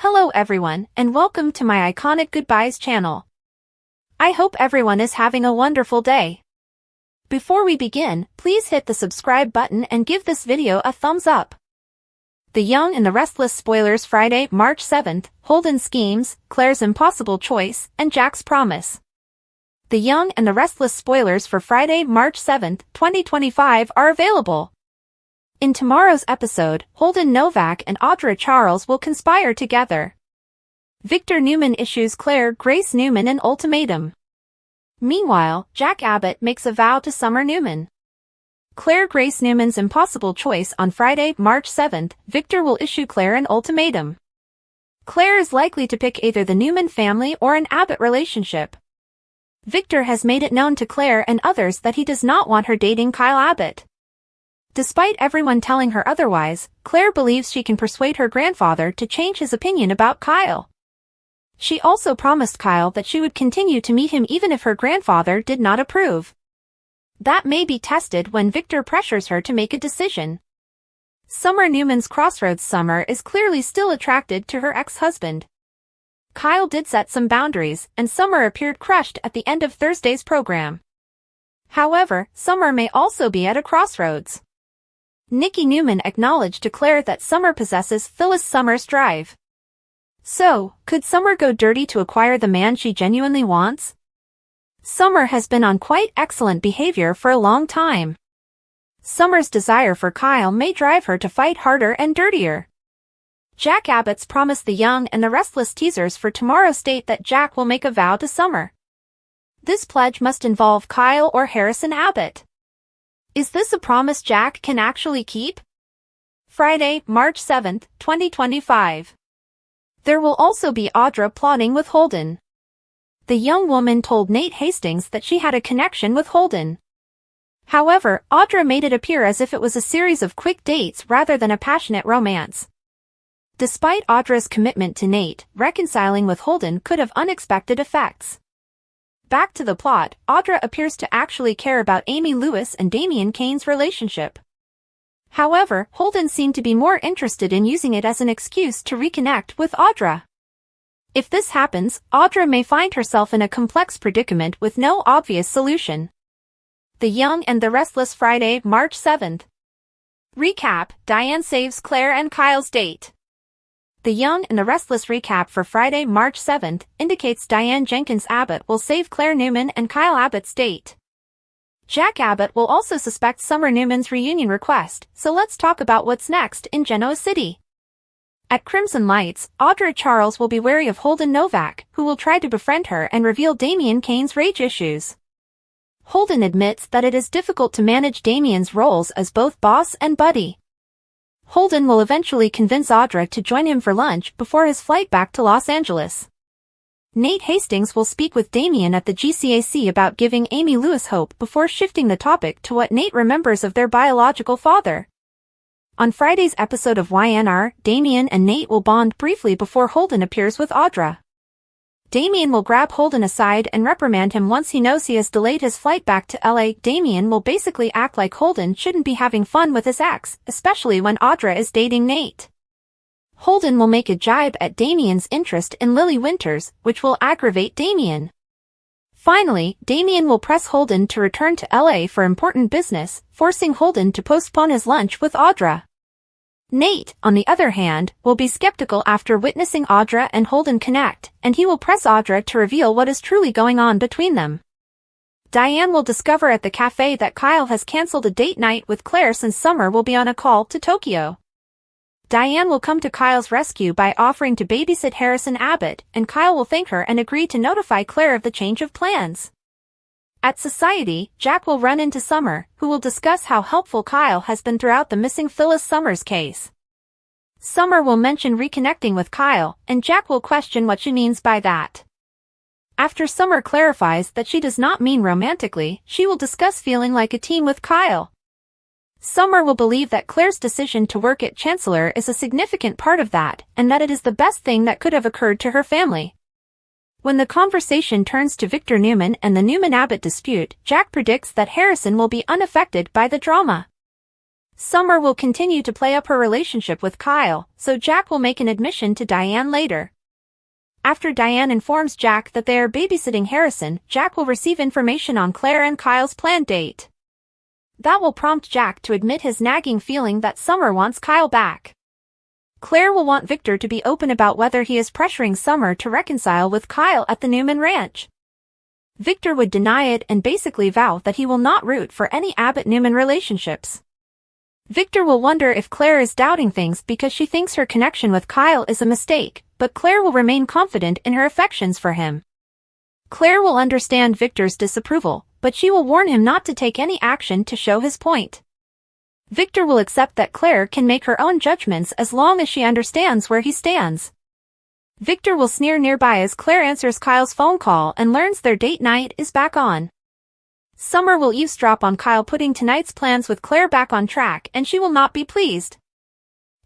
Hello everyone, and welcome to my Iconic Goodbyes channel. I hope everyone is having a wonderful day. Before we begin, please hit the subscribe button and give this video a thumbs up. The Young and the Restless spoilers Friday, March 7th, Holden schemes, Claire's impossible choice, and Jack's promise. The Young and the Restless spoilers for Friday, March 7th, 2025 are available. In tomorrow's episode, Holden Novak and Audra Charles will conspire together. Victor Newman issues Claire Grace Newman an ultimatum. Meanwhile, Jack Abbott makes a vow to Summer Newman. Claire Grace Newman's impossible choice on Friday, March 7th, Victor will issue Claire an ultimatum. Claire is likely to pick either the Newman family or an Abbott relationship. Victor has made it known to Claire and others that he does not want her dating Kyle Abbott. Despite everyone telling her otherwise, Claire believes she can persuade her grandfather to change his opinion about Kyle. She also promised Kyle that she would continue to meet him even if her grandfather did not approve. That may be tested when Victor pressures her to make a decision. Summer Newman's crossroads. Summer is clearly still attracted to her ex-husband. Kyle did set some boundaries, and Summer appeared crushed at the end of Thursday's program. However, Summer may also be at a crossroads. Nikki Newman acknowledged to Claire that Summer possesses Phyllis Summer's drive. So, could Summer go dirty to acquire the man she genuinely wants? Summer has been on quite excellent behavior for a long time. Summer's desire for Kyle may drive her to fight harder and dirtier. Jack Abbott's Promise. The Young and the Restless teasers for tomorrow state that Jack will make a vow to Summer. This pledge must involve Kyle or Harrison Abbott. Is this a promise Jack can actually keep? Friday, March 7th, 2025. There will also be Audra plotting with Holden. The young woman told Nate Hastings that she had a connection with Holden. However, Audra made it appear as if it was a series of quick dates rather than a passionate romance. Despite Audra's commitment to Nate, reconciling with Holden could have unexpected effects. Back to the plot, Audra appears to actually care about Amy Lewis and Damian Kane's relationship. However, Holden seemed to be more interested in using it as an excuse to reconnect with Audra. If this happens, Audra may find herself in a complex predicament with no obvious solution. The Young and the Restless Friday, March 7th. Recap: Diane saves Claire and Kyle's date. The Young and the Restless recap for Friday, March 7th, indicates Diane Jenkins Abbott will save Claire Newman and Kyle Abbott's date. Jack Abbott will also suspect Summer Newman's reunion request, so let's talk about what's next in Genoa City. At Crimson Lights, Audra Charles will be wary of Holden Novak, who will try to befriend her and reveal Damian Kane's rage issues. Holden admits that it is difficult to manage Damian's roles as both boss and buddy. Holden will eventually convince Audra to join him for lunch before his flight back to Los Angeles. Nate Hastings will speak with Damian at the GCAC about giving Amy Lewis hope before shifting the topic to what Nate remembers of their biological father. On Friday's episode of YNR, Damian and Nate will bond briefly before Holden appears with Audra. Damian will grab Holden aside and reprimand him once he knows he has delayed his flight back to LA. Damian will basically act like Holden shouldn't be having fun with his ex, especially when Audra is dating Nate. Holden will make a jibe at Damian's interest in Lily Winters, which will aggravate Damian. Finally, Damian will press Holden to return to LA for important business, forcing Holden to postpone his lunch with Audra. Nate, on the other hand, will be skeptical after witnessing Audra and Holden connect, and he will press Audra to reveal what is truly going on between them. Diane will discover at the cafe that Kyle has canceled a date night with Claire since Summer will be on a call to Tokyo. Diane will come to Kyle's rescue by offering to babysit Harrison Abbott, and Kyle will thank her and agree to notify Claire of the change of plans. At Society, Jack will run into Summer, who will discuss how helpful Kyle has been throughout the missing Phyllis Summers case. Summer will mention reconnecting with Kyle, and Jack will question what she means by that. After Summer clarifies that she does not mean romantically, she will discuss feeling like a team with Kyle. Summer will believe that Claire's decision to work at Chancellor is a significant part of that, and that it is the best thing that could have occurred to her family. When the conversation turns to Victor Newman and the Newman-Abbott dispute, Jack predicts that Harrison will be unaffected by the drama. Summer will continue to play up her relationship with Kyle, so Jack will make an admission to Diane later. After Diane informs Jack that they are babysitting Harrison, Jack will receive information on Claire and Kyle's planned date. That will prompt Jack to admit his nagging feeling that Summer wants Kyle back. Claire will want Victor to be open about whether he is pressuring Summer to reconcile with Kyle at the Newman ranch. Victor would deny it and basically vow that he will not root for any Abbott-Newman relationships. Victor will wonder if Claire is doubting things because she thinks her connection with Kyle is a mistake, but Claire will remain confident in her affections for him. Claire will understand Victor's disapproval, but she will warn him not to take any action to show his point. Victor will accept that Claire can make her own judgments as long as she understands where he stands. Victor will sneer nearby as Claire answers Kyle's phone call and learns their date night is back on. Summer will eavesdrop on Kyle putting tonight's plans with Claire back on track, and she will not be pleased.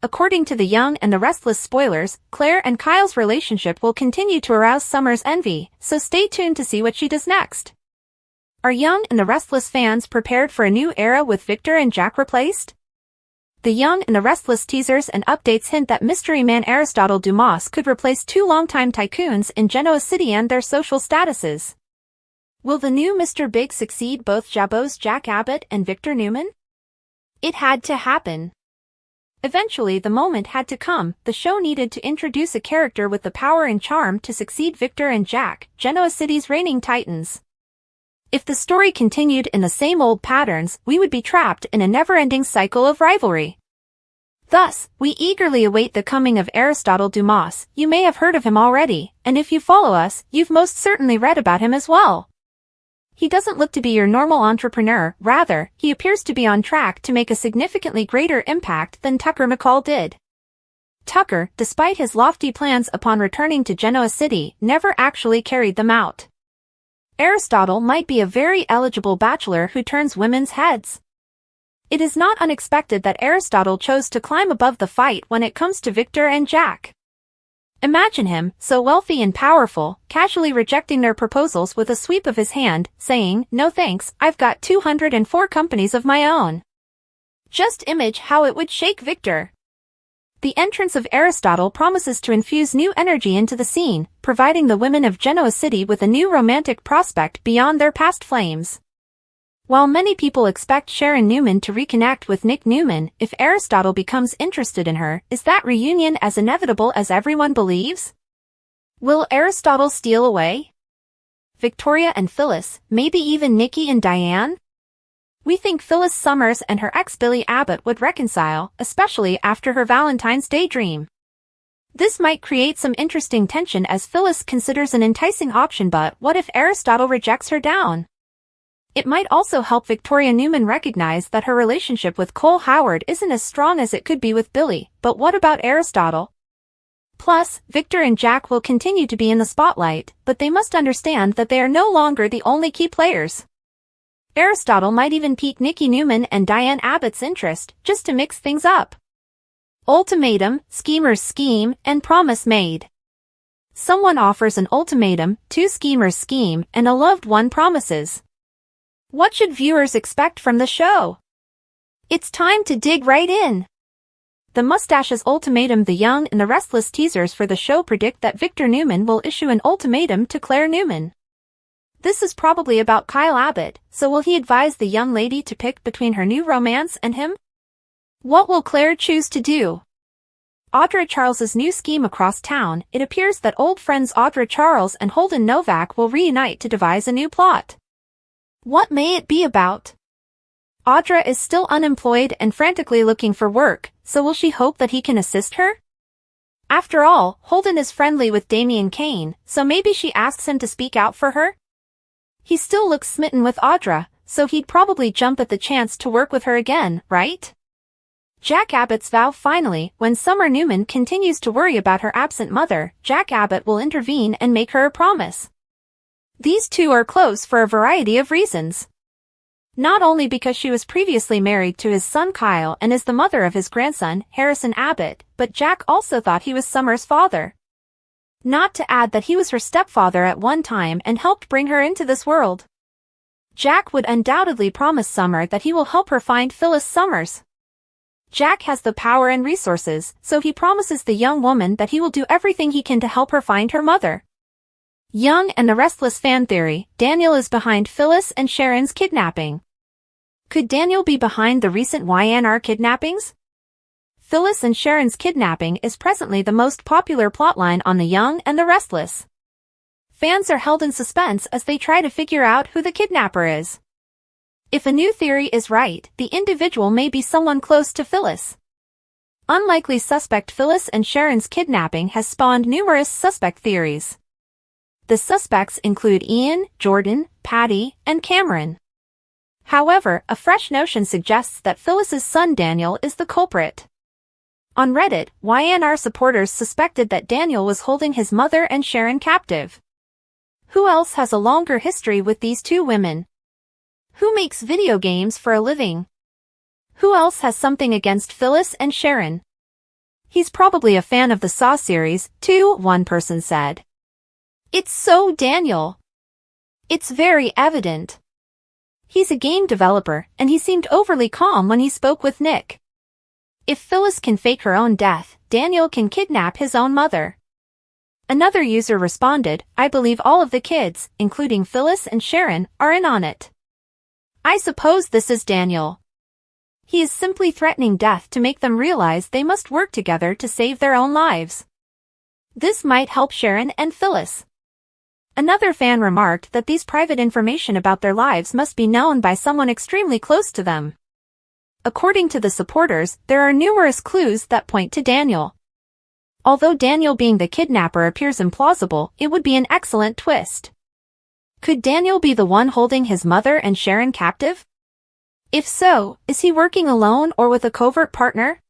According to the Young and the Restless spoilers, Claire and Kyle's relationship will continue to arouse Summer's envy, so stay tuned to see what she does next. Are Young and the Restless fans prepared for a new era with Victor and Jack replaced? The Young and the Restless teasers and updates hint that mystery man Aristotle Dumas could replace two longtime tycoons in Genoa City and their social statuses. Will the new Mr. Big succeed both Jabot's Jack Abbott and Victor Newman? It had to happen. Eventually the moment had to come. The show needed to introduce a character with the power and charm to succeed Victor and Jack, Genoa City's reigning titans. If the story continued in the same old patterns, we would be trapped in a never-ending cycle of rivalry. Thus, we eagerly await the coming of Aristotle Dumas. You may have heard of him already, and if you follow us, you've most certainly read about him as well. He doesn't look to be your normal entrepreneur, rather, he appears to be on track to make a significantly greater impact than Tucker McCall did. Tucker, despite his lofty plans upon returning to Genoa City, never actually carried them out. Aristotle might be a very eligible bachelor who turns women's heads. It is not unexpected that Aristotle chose to climb above the fight when it comes to Victor and Jack. Imagine him, so wealthy and powerful, casually rejecting their proposals with a sweep of his hand, saying, "No thanks, I've got 204 companies of my own." Just imagine how it would shake Victor. The entrance of Aristotle promises to infuse new energy into the scene, providing the women of Genoa City with a new romantic prospect beyond their past flames. While many people expect Sharon Newman to reconnect with Nick Newman, if Aristotle becomes interested in her, is that reunion as inevitable as everyone believes? Will Aristotle steal away Victoria and Phyllis, maybe even Nikki and Diane? We think Phyllis Summers and her ex Billy Abbott would reconcile, especially after her Valentine's Day dream. This might create some interesting tension as Phyllis considers an enticing option, but what if Aristotle rejects her down? It might also help Victoria Newman recognize that her relationship with Cole Howard isn't as strong as it could be with Billy, but what about Aristotle? Plus, Victor and Jack will continue to be in the spotlight, but they must understand that they are no longer the only key players. Aristotle might even pique Nikki Newman and Diane Abbott's interest, just to mix things up. Ultimatum, schemers scheme, and promise made. Someone offers an ultimatum, two schemers scheme, and a loved one promises. What should viewers expect from the show? It's time to dig right in. The Mustache's ultimatum. The Young and the Restless teasers for the show predict that Victor Newman will issue an ultimatum to Claire Newman. This is probably about Kyle Abbott, so will he advise the young lady to pick between her new romance and him? What will Claire choose to do? Audra Charles's new scheme across town. It appears that old friends Audra Charles and Holden Novak will reunite to devise a new plot. What may it be about? Audra is still unemployed and frantically looking for work, so will she hope that he can assist her? After all, Holden is friendly with Damian Kane, so maybe she asks him to speak out for her? He still looks smitten with Audra, so he'd probably jump at the chance to work with her again, right? Jack Abbott's vow. Finally, when Summer Newman continues to worry about her absent mother, Jack Abbott will intervene and make her a promise. These two are close for a variety of reasons. Not only because she was previously married to his son Kyle and is the mother of his grandson, Harrison Abbott, but Jack also thought he was Summer's father. Not to add that he was her stepfather at one time and helped bring her into this world. Jack would undoubtedly promise Summer that he will help her find Phyllis Summers. Jack has the power and resources, so he promises the young woman that he will do everything he can to help her find her mother. Young and the Restless fan theory, Daniel is behind Phyllis and Sharon's kidnapping. Could Daniel be behind the recent YNR kidnappings? Phyllis and Sharon's kidnapping is presently the most popular plotline on The Young and the Restless. Fans are held in suspense as they try to figure out who the kidnapper is. If a new theory is right, the individual may be someone close to Phyllis. Unlikely suspect Phyllis and Sharon's kidnapping has spawned numerous suspect theories. The suspects include Ian, Jordan, Patty, and Camryn. However, a fresh notion suggests that Phyllis's son Daniel is the culprit. On Reddit, YNR supporters suspected that Daniel was holding his mother and Sharon captive. Who else has a longer history with these two women? Who makes video games for a living? Who else has something against Phyllis and Sharon? He's probably a fan of the Saw series, too, one person said. It's so Daniel. It's very evident. He's a game developer, and he seemed overly calm when he spoke with Nick. If Phyllis can fake her own death, Daniel can kidnap his own mother. Another user responded, I believe all of the kids, including Phyllis and Sharon, are in on it. I suppose this is Daniel. He is simply threatening death to make them realize they must work together to save their own lives. This might help Sharon and Phyllis. Another fan remarked that these private information about their lives must be known by someone extremely close to them. According to the supporters, there are numerous clues that point to Daniel. Although Daniel being the kidnapper appears implausible, it would be an excellent twist. Could Daniel be the one holding his mother and Sharon captive? If so, is he working alone or with a covert partner?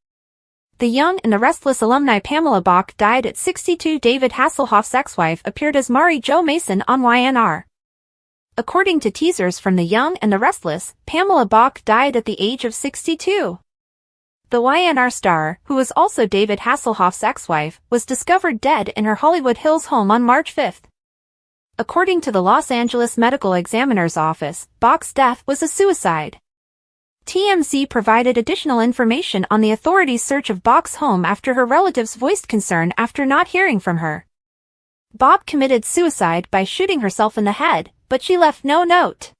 The Young and the Restless alumni Pamela Bach died at 62. David Hasselhoff's ex-wife appeared as Mary Jo Mason on YNR. According to teasers from The Young and the Restless, Pamela Bach died at the age of 62. The YNR star, who was also David Hasselhoff's ex-wife, was discovered dead in her Hollywood Hills home on March 5. According to the Los Angeles Medical Examiner's Office, Bach's death was a suicide. TMZ provided additional information on the authorities' search of Bach's home after her relatives voiced concern after not hearing from her. Bach committed suicide by shooting herself in the head, but she left no note.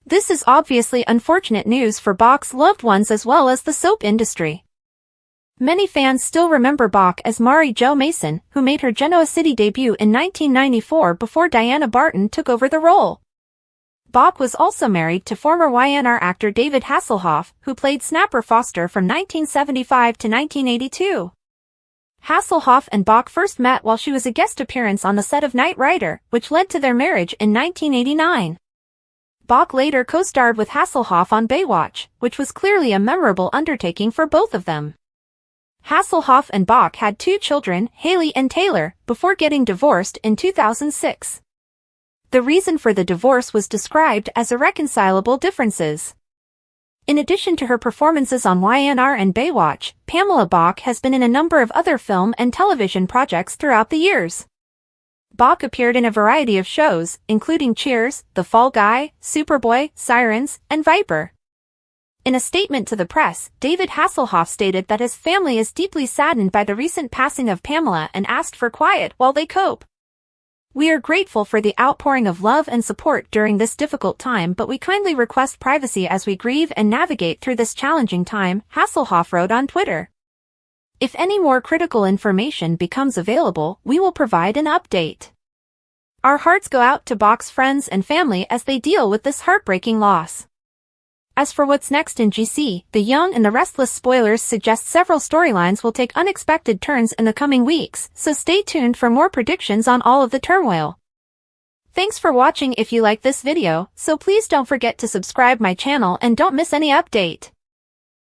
This is obviously unfortunate news for Bach's loved ones as well as the soap industry. Many fans still remember Bach as Mary Jo Mason, who made her Genoa City debut in 1994 before Diana Barton took over the role. Bach was also married to former YNR actor David Hasselhoff, who played Snapper Foster from 1975 to 1982. Hasselhoff and Bach first met while she was a guest appearance on the set of Knight Rider, which led to their marriage in 1989. Bach later co-starred with Hasselhoff on Baywatch, which was clearly a memorable undertaking for both of them. Hasselhoff and Bach had 2 children, Haley and Taylor, before getting divorced in 2006. The reason for the divorce was described as irreconcilable differences. In addition to her performances on YNR and Baywatch, Pamela Bach has been in a number of other film and television projects throughout the years. Bach appeared in a variety of shows, including Cheers, The Fall Guy, Superboy, Sirens, and Viper. In a statement to the press, David Hasselhoff stated that his family is deeply saddened by the recent passing of Pamela and asked for quiet while they cope. We are grateful for the outpouring of love and support during this difficult time, but we kindly request privacy as we grieve and navigate through this challenging time, Hasselhoff wrote on Twitter. If any more critical information becomes available, we will provide an update. Our hearts go out to Bach's friends and family as they deal with this heartbreaking loss. As for what's next in GC, The Young and the Restless spoilers suggest several storylines will take unexpected turns in the coming weeks, so stay tuned for more predictions on all of the turmoil. Thanks for watching. If you like this video, so please don't forget to subscribe my channel and don't miss any update.